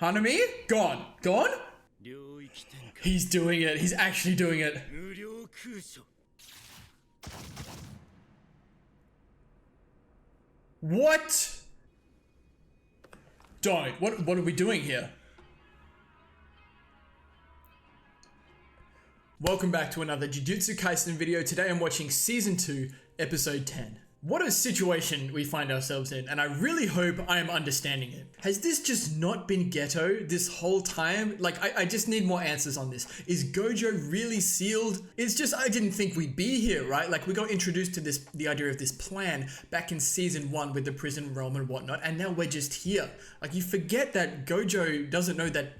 Hanami? Gone. Gone? He's doing it. He's actually doing it. What? Don't. What are we doing here? Welcome back to another Jujutsu Kaisen video. Today I'm watching Season 2, Episode 10. What a situation we find ourselves in, and I really hope I am understanding it. Has this just not been Geto this whole time? Like, I just need more answers on this. Is Gojo really sealed? It's just, I didn't think we'd be here, right? Like, we got introduced to the idea of this plan back in Season 1 with the prison realm and whatnot, and now we're just here. Like, you forget that Gojo doesn't know that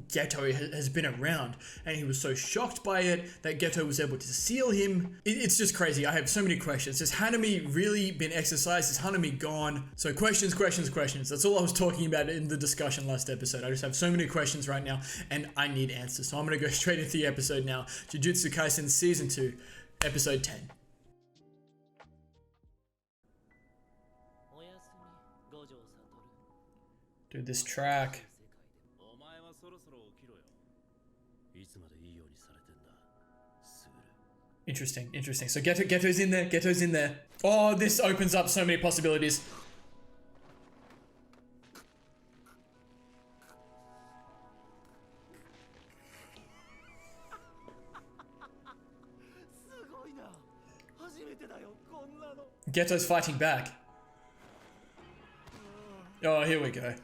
Geto has been around, and he was so shocked by it that Geto was able to seal him. It's just crazy. I have so many questions. Has Hanami really been exercised? Is Hanami gone? So questions. That's all I was talking about in the discussion last episode. I just have so many questions right now, and I need answers. So I'm going to go straight into the episode now. Jujutsu Kaisen Season 2, Episode 10. Dude, this track. Interesting. So Geto's in there. Oh, this opens up so many possibilities. Geto's fighting back. Oh, here we go.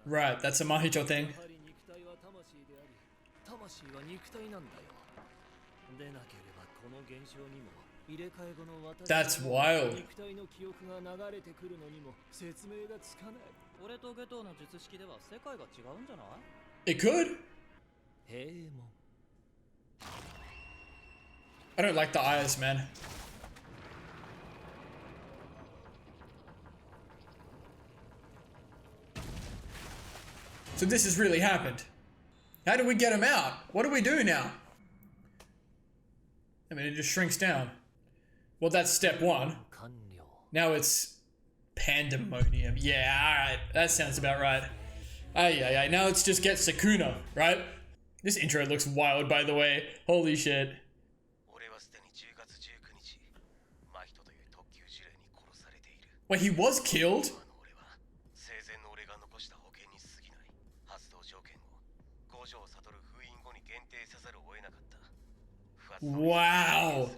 Right, that's a Mahito thing. That's wild. It could. I don't like the eyes, man. So this has really happened. How do we get him out? What do we do now? I mean, it just shrinks down. Well, that's step one. Now it's pandemonium. Yeah, alright. That sounds about right. Aye. Now let's just get Sukuna, right? This intro looks wild, by the way. Holy shit. Wait, he was killed? Wow.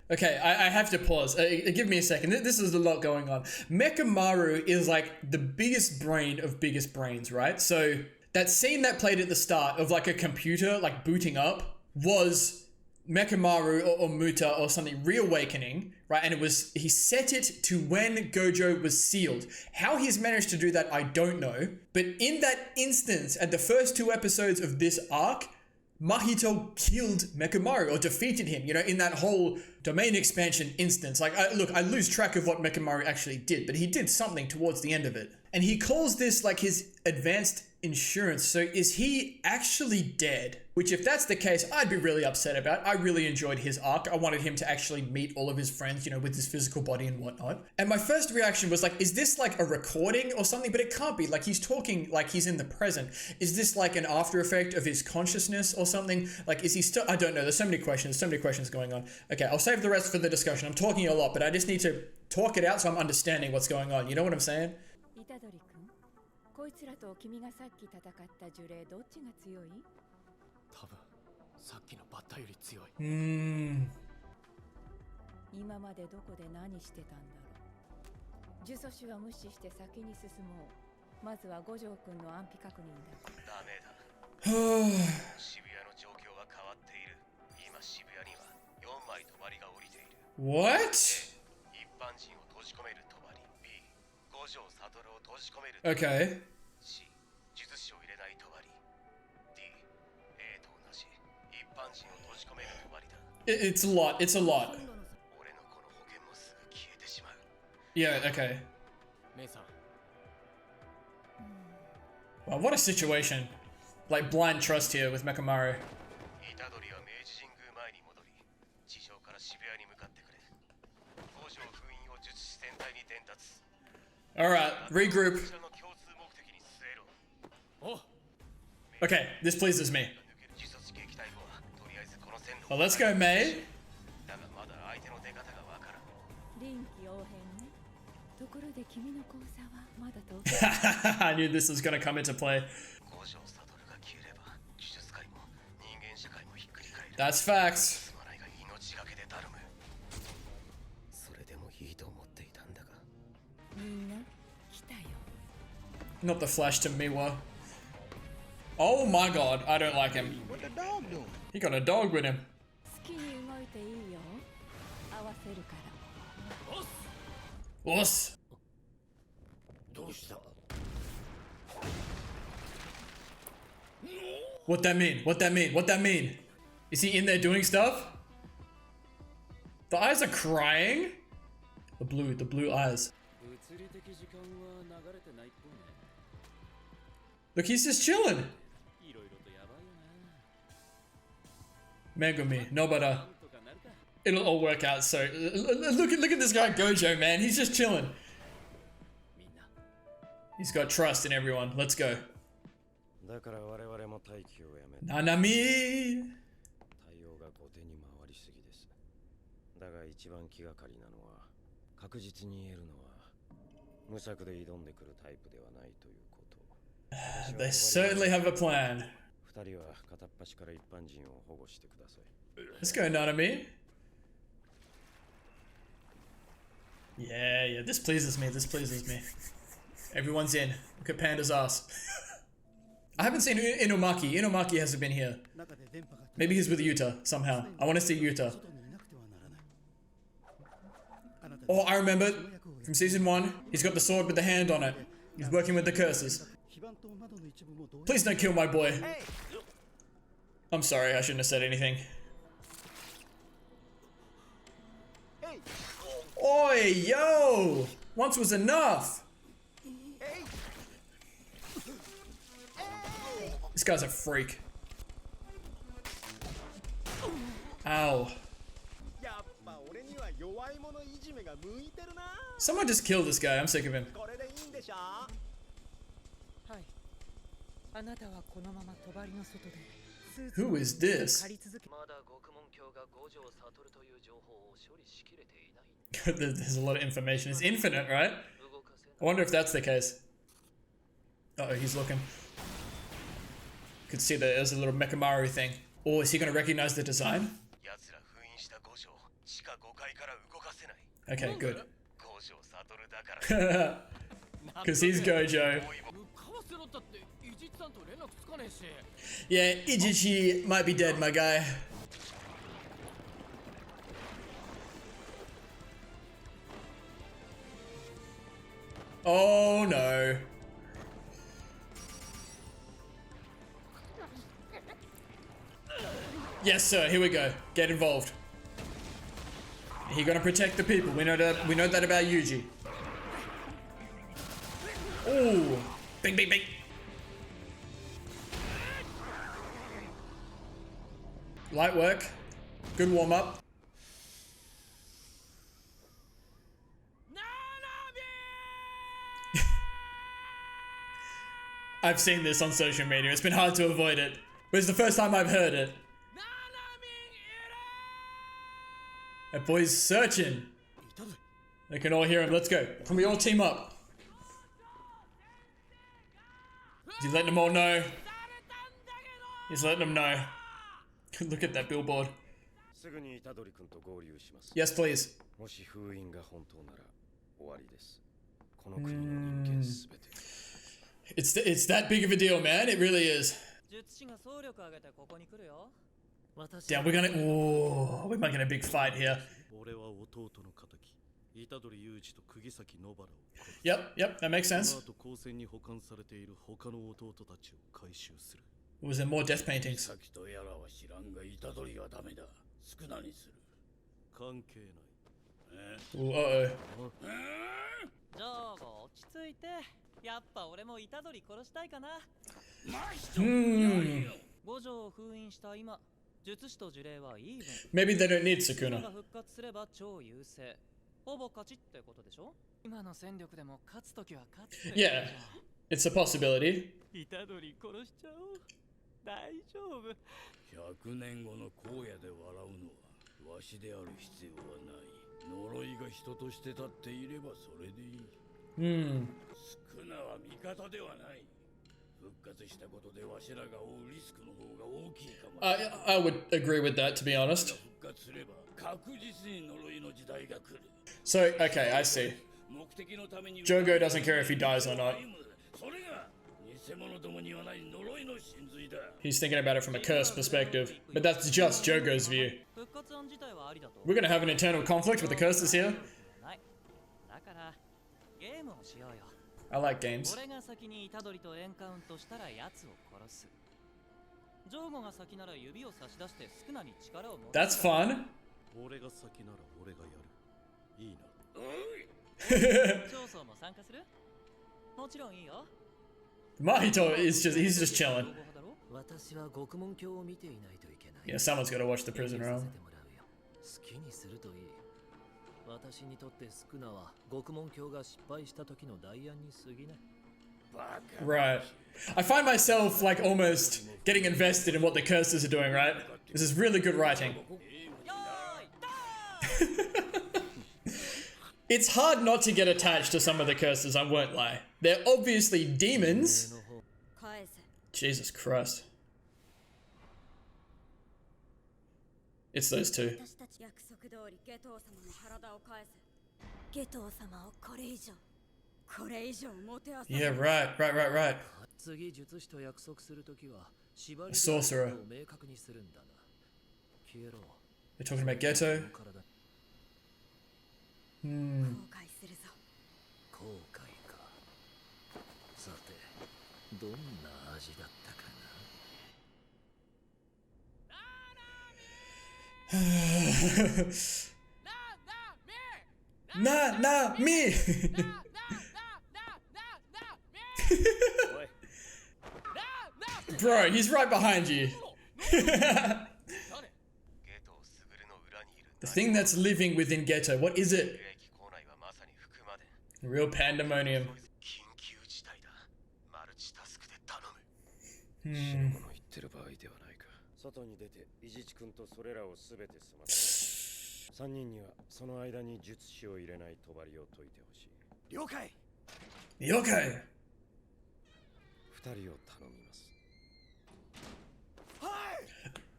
Okay, I have to pause. Give me a second. This is a lot going on. Mechamaru is like the biggest brain of biggest brains, right? So that scene that played at the start of like a computer like booting up was Mechamaru or Muta or something reawakening, right? And he set it to when Gojo was sealed. How he's managed to do that, I don't know. But in that instance, at the first 2 episodes of this arc, Mahito killed Mechamaru or defeated him, you know, in that whole domain expansion instance. Like, I lose track of what Mechamaru actually did, but he did something towards the end of it. And he calls this like his advanced insurance. So is he actually dead? Which, if that's the case, I'd be really upset about. I really enjoyed his arc. I wanted him to actually meet all of his friends, you know, with his physical body and whatnot. And my first reaction was like, is this like a recording or something? But it can't be. Like, he's talking like he's in the present. Is this like an after effect of his consciousness or something? Like, is he still... I don't know. There's so many questions going on. Okay, I'll save the rest for the discussion. I'm talking a lot, but I just need to talk it out so I'm understanding what's going on. You know what I'm saying? What? Okay. It's a lot. Yeah, okay. Wow, what a situation. Like, blind trust here with Mechamaru. Alright, regroup. Okay, this pleases me. Well, let's go, May. I knew this was gonna come into play. That's facts. Not the Flash to Miwa. Oh my god, I don't like him. What the dog doing? He got a dog with him. Wuss. What that mean? What that mean? What that mean? Is he in there doing stuff? The eyes are crying? The blue eyes. Look, he's just chilling. Megumi, Nobara. It'll all work out. So look at this guy Gojo, man. He's just chilling. He's got trust in everyone. Let's go. Nanami. They certainly have a plan. Let's go, Nanami. Yeah, this pleases me. This pleases me. Everyone's in. Look at Panda's ass. I haven't seen Inumaki. Inumaki hasn't been here. Maybe he's with Yuta somehow. I want to see Yuta. Oh, I remember from season 1. He's got the sword with the hand on it. He's working with the curses. Please don't kill my boy. I'm sorry, I shouldn't have said anything. Oi, yo! Once was enough! This guy's a freak. Ow. Someone just kill this guy, I'm sick of him. Who is this? There's a lot of information. It's infinite, right? I wonder if that's the case. Uh-oh, he's looking. Could see that there's a little Mekamaru thing. Oh, is he gonna recognize the design? Okay, good. Because he's Gojo. Yeah, Ijichi might be dead, my guy. Oh no. Yes, sir. Here we go. Get involved. He gonna protect the people. We know that about Yuji. Ooh, bing, bing, bing. Light work. Good warm up. I've seen this on social media. It's been hard to avoid it. But it's the first time I've heard it. That boy's searching. They can all hear him. Let's go. Can we all team up? Is he letting them all know? He's letting them know. Look at that billboard. Yes, please. It's that big of a deal, man. It really is. Damn, we're gonna. Oh, we might get a big fight here. Yep, that makes sense. Was there more death paintings? Ooh, uh-oh. Maybe they don't need Sukuna. Yeah, it's a possibility. 100年後の荒野で笑うのはわしである必要はない。呪いが人として立っていればそれでいい。少なは味方ではない。復活したことでわしらが負うリスクの方が大きいかも。I would agree with that, to be honest. 復活すれば確実に呪いの時代が来る。 So, okay, I see. 目的のために Jogo doesn't care if he dies or not. それが偽物どもにはない呪いの真髄だ。 He's thinking about it from a curse perspective. But that's just Jogo's view. We're gonna have an internal conflict with the curses here. I like games. That's fun. Mahito is he's just chilling. Yeah, someone's gotta watch the prison realm. Right. I find myself like almost getting invested in what the curses are doing, right? This is really good writing. It's hard not to get attached to some of the curses, I won't lie. They're obviously demons. Jesus Christ. It's those two. Yeah, right. A sorcerer. They're talking about Geto. Nah, me. Bro, he's right behind you. The thing that's living within Geto, what is it? Real pandemonium. Okay.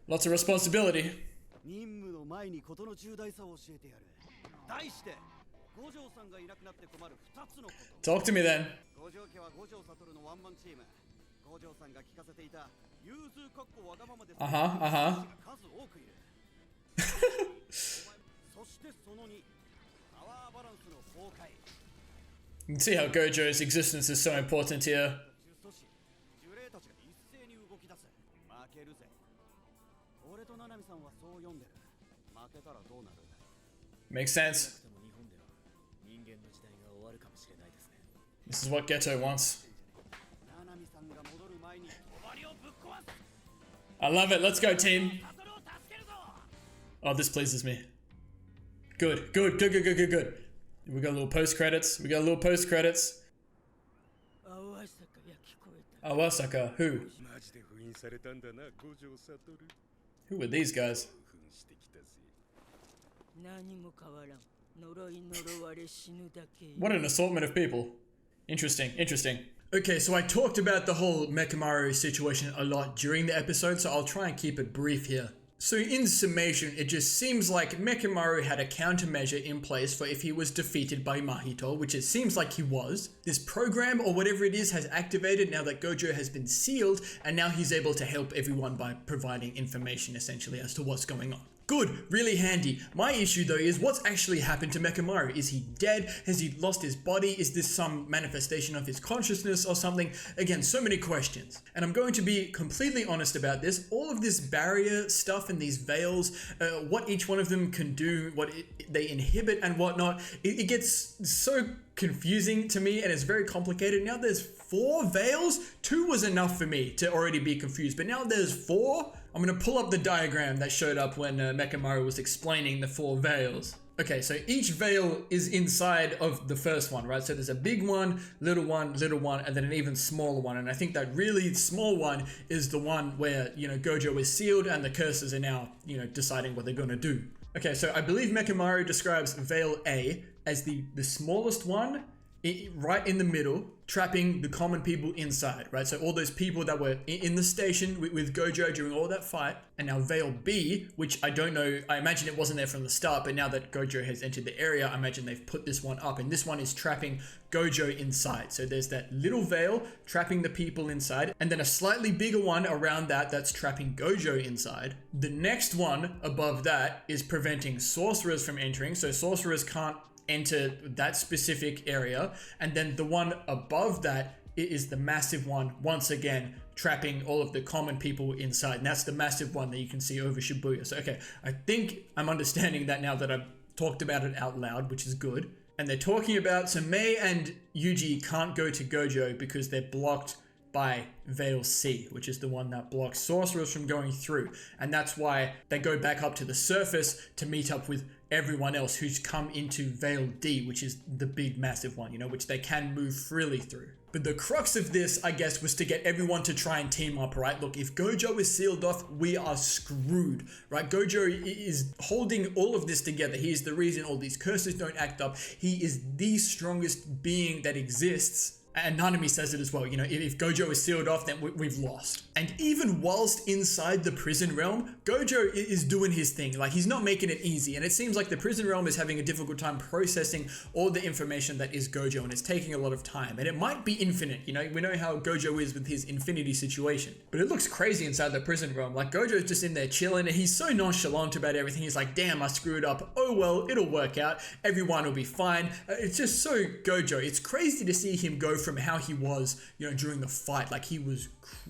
Lots of responsibility. Talk to me then. You can see how Gojo's existence is so important here. Makes sense. This is what Geto wants. I love it. Let's go, team. Oh, this pleases me. Good. We got a little post credits. Awasaka, who? Who are these guys? What an assortment of people. Interesting. Okay, so I talked about the whole Mechamaru situation a lot during the episode, so I'll try and keep it brief here. So in summation, it just seems like Mechamaru had a countermeasure in place for if he was defeated by Mahito, which it seems like he was. This program or whatever it is has activated now that Gojo has been sealed, and now he's able to help everyone by providing information essentially as to what's going on. Good, really handy. My issue though is what's actually happened to Mechamaru? Is he dead? Has he lost his body? Is this some manifestation of his consciousness or something? Again, so many questions. And I'm going to be completely honest about this. All of this barrier stuff and these veils, what each one of them can do, they inhibit and whatnot, it gets so confusing to me and it's very complicated. Now there's 4 veils. 2 was enough for me to already be confused, but now there's 4? I'm going to pull up the diagram that showed up when Mechamaru was explaining the 4 veils. Okay, so each veil is inside of the first one, right? So there's a big one, one, and then an even smaller one. And I think that really small one is the one where, Gojo is sealed and the curses are now, deciding what they're going to do. Okay, so I believe Mechamaru describes Veil A as the smallest one, right in the middle, trapping the common people inside, right? So all those people that were in the station with Gojo during all that fight. And now Veil B, which I don't know, I imagine it wasn't there from the start, but now that Gojo has entered the area, I imagine they've put this one up. And this one is trapping Gojo inside. So there's that little veil trapping the people inside, and then a slightly bigger one around that's trapping Gojo inside. The next one above that is preventing sorcerers from entering. So sorcerers can't enter that specific area. And then the one above that is the massive one, once again trapping all of the common people inside, and that's the massive one that you can see over Shibuya. So okay, I think I'm understanding that now that I've talked about it out loud, which is good. And they're talking about, so Mei and Yuji can't go to Gojo because they're blocked by Veil C, which is the one that blocks sorcerers from going through. And that's why they go back up to the surface to meet up with everyone else who's come into Veil D, which is the big massive one, which they can move freely through. But the crux of this, I guess, was to get everyone to try and team up, right? Look, if Gojo is sealed off, we are screwed, right? Gojo is holding all of this together. He is the reason all these curses don't act up. He is the strongest being that exists. And Nanami says it as well, if Gojo is sealed off, then we've lost. And even whilst inside the prison realm, Gojo is doing his thing. Like, he's not making it easy. And it seems like the prison realm is having a difficult time processing all the information that is Gojo, and it's taking a lot of time. And it might be infinite, we know how Gojo is with his infinity situation. But it looks crazy inside the prison realm. Like, Gojo's just in there chilling, and he's so nonchalant about everything. He's like, damn, I screwed up. Oh well, it'll work out. Everyone will be fine. It's just so Gojo. It's crazy to see him go from how he was, during the fight. Like, he was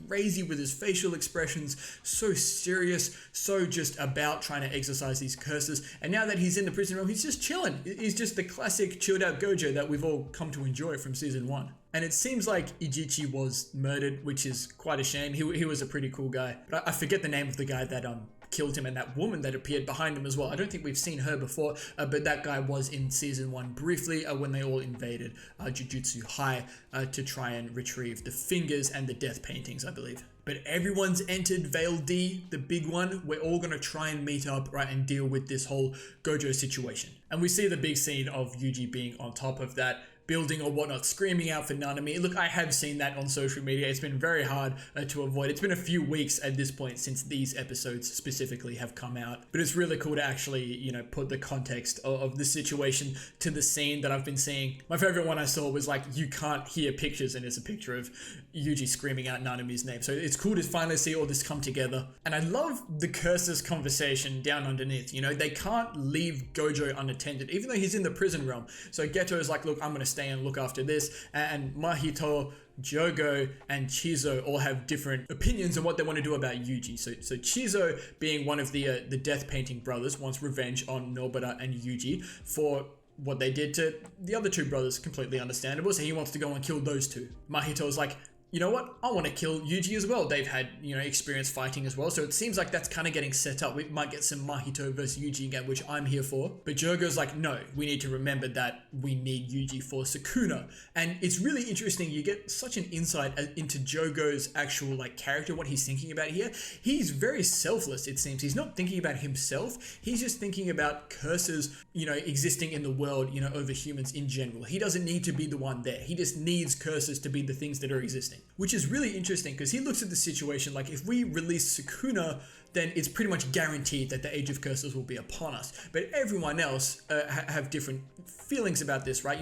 crazy with his facial expressions, so serious, so just about trying to exercise these curses. And now that he's in the prison realm, he's just chilling. He's just the classic chilled out Gojo that we've all come to enjoy from season 1. And it seems like Ijichi was murdered, which is quite a shame. He was a pretty cool guy. But I forget the name of the guy that killed him, and that woman that appeared behind him as well. I don't think we've seen her before, but that guy was in season 1 briefly when they all invaded Jujutsu High to try and retrieve the fingers and the death paintings, I believe. But everyone's entered Veil D, the big one. We're all going to try and meet up, right, and deal with this whole Gojo situation. And we see the big scene of Yuji being on top of that building or whatnot, screaming out for Nanami. Look, I have seen that on social media. It's been very hard to avoid. It's been a few weeks at this point since these episodes specifically have come out. But it's really cool to actually, put the context of the situation to the scene that I've been seeing. My favorite one I saw was like, you can't hear pictures, and it's a picture of Yuji screaming out Nanami's name. So it's cool to finally see all this come together. And I love the curses conversation down underneath. They can't leave Gojo unattended, even though he's in the prison realm. So Geto is like, look, I'm going to stay and look after this. And Mahito, Jogo, and Chizo all have different opinions on what they want to do about Yuji. So Chizo, being one of the death painting brothers, wants revenge on Nobara and Yuji for what they did to the other 2 brothers. Completely understandable. So he wants to go and kill those 2. Mahito's like, you know what? I want to kill Yuji as well. They've had, experience fighting as well. So it seems like that's kind of getting set up. We might get some Mahito versus Yuji again, which I'm here for. But Jogo's like, no, we need to remember that we need Yuji for Sukuna. And it's really interesting. You get such an insight into Jogo's actual character, what he's thinking about here. He's very selfless, it seems. He's not thinking about himself. He's just thinking about curses, existing in the world, over humans in general. He doesn't need to be the one there. He just needs curses to be the things that are existing. Which is really interesting because he looks at the situation like, if we release Sukuna, then it's pretty much guaranteed that the Age of Curses will be upon us. But everyone else have different feelings about this, right?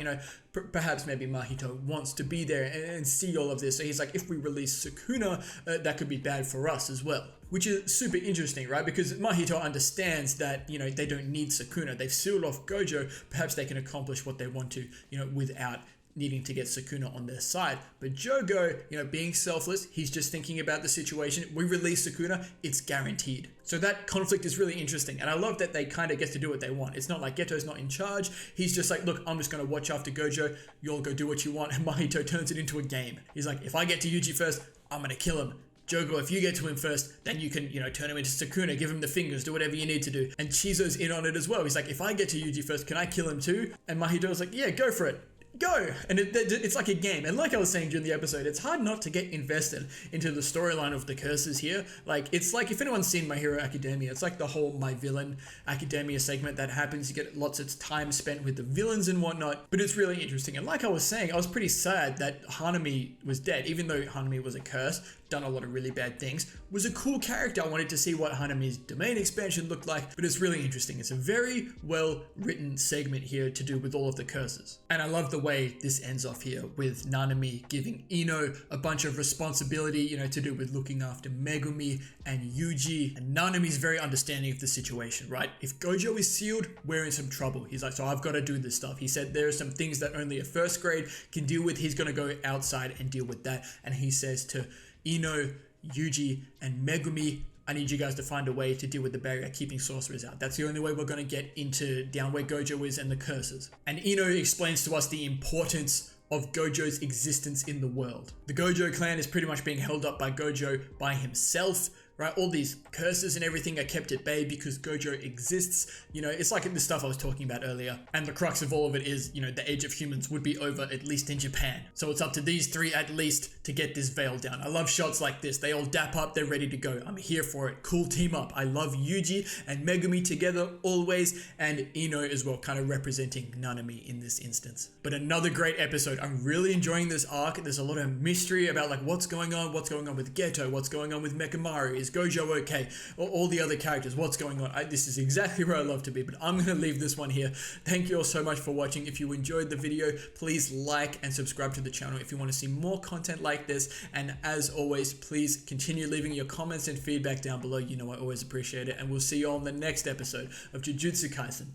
Perhaps maybe Mahito wants to be there and see all of this. So he's like, if we release Sukuna, that could be bad for us as well. Which is super interesting, right? Because Mahito understands that, they don't need Sukuna. They've sealed off Gojo. Perhaps they can accomplish what they want to, without needing to get Sukuna on their side. But Jogo, being selfless, he's just thinking about the situation. We release Sukuna, it's guaranteed. So that conflict is really interesting. And I love that they kind of get to do what they want. It's not like Geto's not in charge. He's just like, look, I'm just going to watch after Gojo. You'll go do what you want. And Mahito turns it into a game. He's like, if I get to Yuji first, I'm going to kill him. Jogo, if you get to him first, then you can, turn him into Sukuna, give him the fingers, do whatever you need to do. And Chizo's in on it as well. He's like, if I get to Yuji first, can I kill him too? And Mahito's like, yeah, go for it. Go! And it's like a game. And like I was saying during the episode, it's hard not to get invested into the storyline of the curses here. Like, it's like, if anyone's seen My Hero Academia, it's like the whole My Villain Academia segment that happens. You get lots of time spent with the villains and whatnot, but it's really interesting. And like I was saying, I was pretty sad that Hanami was dead, even though Hanami was a curse, done a lot of really bad things, was a cool character. I wanted to see what Hanami's domain expansion looked like, but it's really interesting. It's a very well written segment here to do with all of the curses. And I love the way this ends off here with Nanami giving Ino a bunch of responsibility, to do with looking after Megumi and Yuji. And Nanami's very understanding of the situation, right? If Gojo is sealed, we're in some trouble. He's like, so I've got to do this stuff. He said there are some things that only a first grade can deal with. He's going to go outside and deal with that. And he says to Ino, Yuji, and Megumi, I need you guys to find a way to deal with the barrier, keeping sorcerers out. That's the only way we're going to get into down where Gojo is and the curses. And Ino explains to us the importance of Gojo's existence in the world. The Gojo clan is pretty much being held up by Gojo by himself, right? All these curses and everything are kept at bay because Gojo exists. It's like the stuff I was talking about earlier. And the crux of all of it is, the age of humans would be over, at least in Japan. So it's up to these three at least to get this veil down. I love shots like this. They all dap up, they're ready to go. I'm here for it. Cool team up. I love Yuji and Megumi together always, and Ino as well, kind of representing Nanami in this instance. But another great episode. I'm really enjoying this arc. There's a lot of mystery about like what's going on with Geto, what's going on with Mekamaru, is Gojo okay, or all the other characters, what's going on. This is exactly where I love to be, but I'm going to leave this one here. Thank you all so much for watching. If you enjoyed the video, please like and subscribe to the channel if you want to see more content like this. And as always, please continue leaving your comments and feedback down below. I always appreciate it. And we'll see you all in the next episode of Jujutsu Kaisen.